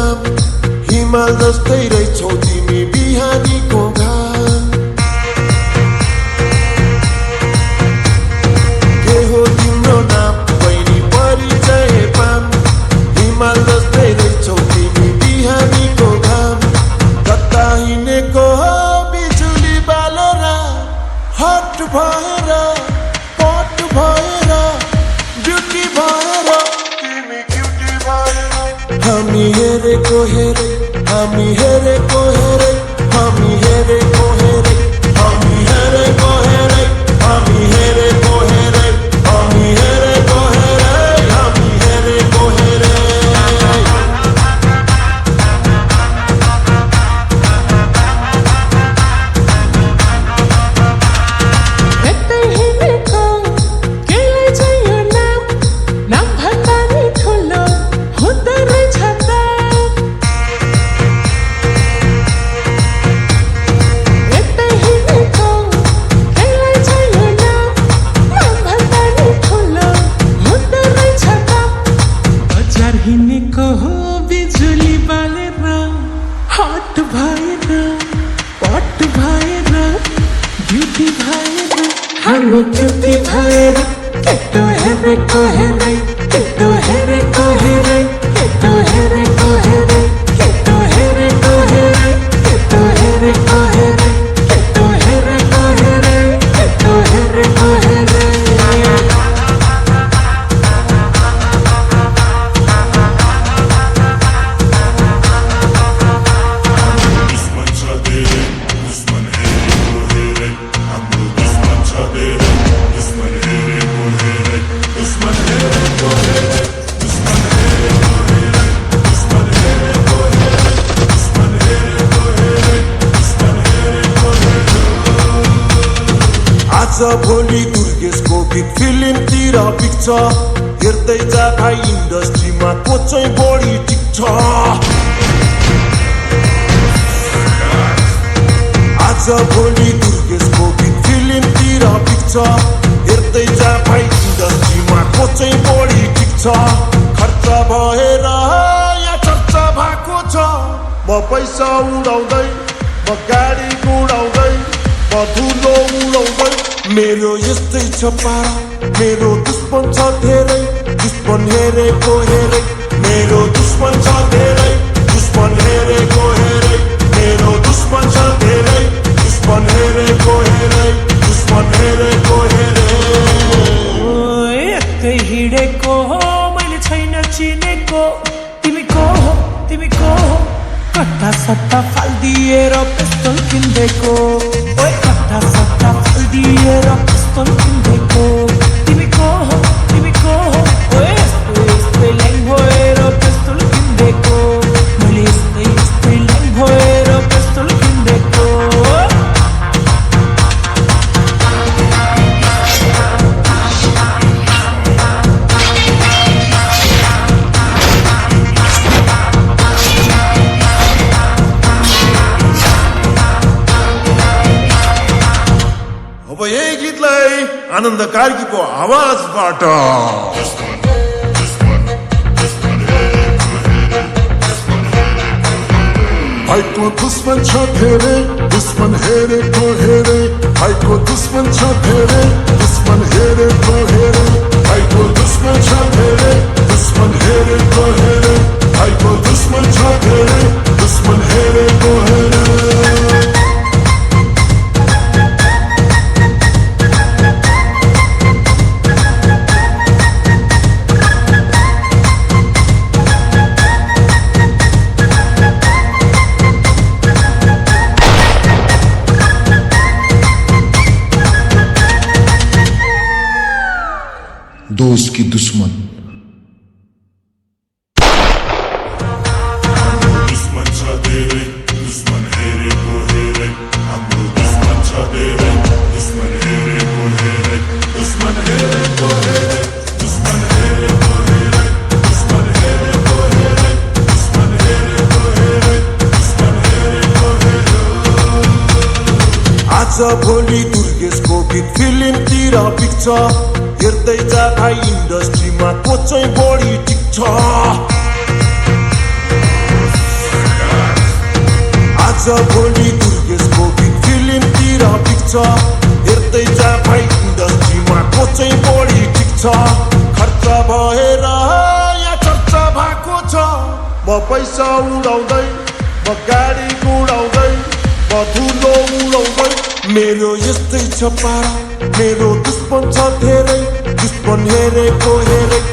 नाम हिमाल जस्तै रहेछौ तिमी बिहानीको घाम के हो तिम्रो नाम बहिनी परिचय पाम हिमाल जस्तै रहेछौ तिमी बिहानीको घाम कता हिँडेको हो बिजुली बालेर हट भएर पट भएर ब्युटी भएर तिमी क्युटी भएर हामी हेरेको हेरे हामी हेरेको हेरे हामी हेरेको हेरे हामी हेरेको हेरे हामी हेरेको हेरे हामी हेरेको हेरे हामी हेरेको हेरे बिजुली बालेर हट भएर पट भएर ब्युटी भएर हामी क्युटी भएर केटो हेरेको हेरे केटो हेरेको हेरे केटो हेरेको हेरे केटो हेरेको हेरे केटो हेरेको हेरे केटो हेरेको हेरे केटो हेरेको हेरे आज भोलि दुर्गेशको बिग फिल्मतिर पिक्छ हेर्दै जा भाइ इन्डस्ट्रीमा को चाहिँ बढी टिक्छ आज भोलि दुर्गेशको बिग फिल्मतिर पिक्छ हेर्दै जा भाइ इन्डस्ट्रीमा को चाहिँ बढी टिक्छ खर्च भएर या चर्चा भएको छ म पैसा उडाउँदै म गाडी गुडाउँदै म धुलो उडाउँदै मेरो यस्तै छ पारा मेरो दुश्मन छ धेरै दुश्मन हेरेको हेरे मेरो दुश्मन छ धेरै दुश्मन हेरेको हेरे मेरो दुश्मन छ धेरै दुश्मन हेरेको हेरे दुश्मन हेरेको हेरे एकै हिँडेको हो मैले छैन चिनेको तिमी को हो कता सट्टा फाल्दिएर पिस्तोल किन्देको ओए कता सट्टा फाल्दिएर पिस्तोल किन्देको तिमी को हो ओए यस्तै ल्याङ भएर पिस्तोल किन्देको मैले यस्तै ल्याङ भएर पिस्तोल किन्देको अब यही गीतलाई आनन्द कार्कीको आवाजबाट भाइको दुश्मन छ धेरै दुश्मन हेरेको हेरे भाइको दुश्मन छ धेरै दुश्मन हेरेको हेरे भाइको दुश्मन छ धेरै दुश्मन हेरेको हेरे भाइको दुश्मन छ धेरै दुश्मन हेरेको हेरे दोस्त की दुश्मन दुश्मन छ धेरै दुश्मन हेरेको हेरे हाम्रो दुश्मन छ धेरै दुश्मन हेरेको हेरे दुश्मन हेरेको हेरे दुश्मन हेरेको हेरे दुश्मन हेरेको हेरे दुश्मन हेरेको हेरे दुश्मन हेरेको हेरे आज भोलि दुर्गेशको गीत फिल्मतिर पिक्छ हेर्दै जा भाइ इन्डस्ट्रीमा को चाहिँ बढी टिक्छ आज भोलि दुर्गेशको गीत फिल्मतिर बिक्छ हेर्दै जा भाइ इन्डस्ट्रीमा को चाहिँ बढी टिक्छ खर्च भएर यहाँ चर्चा भएको छ म पैसा उडाउँदै म गाडी गुडाउँदै म धुलो उडाउँदै मेरो यस्तै छ पारा मेरो दुश्मन छ धेरै दुश्मन हेरेको हेरे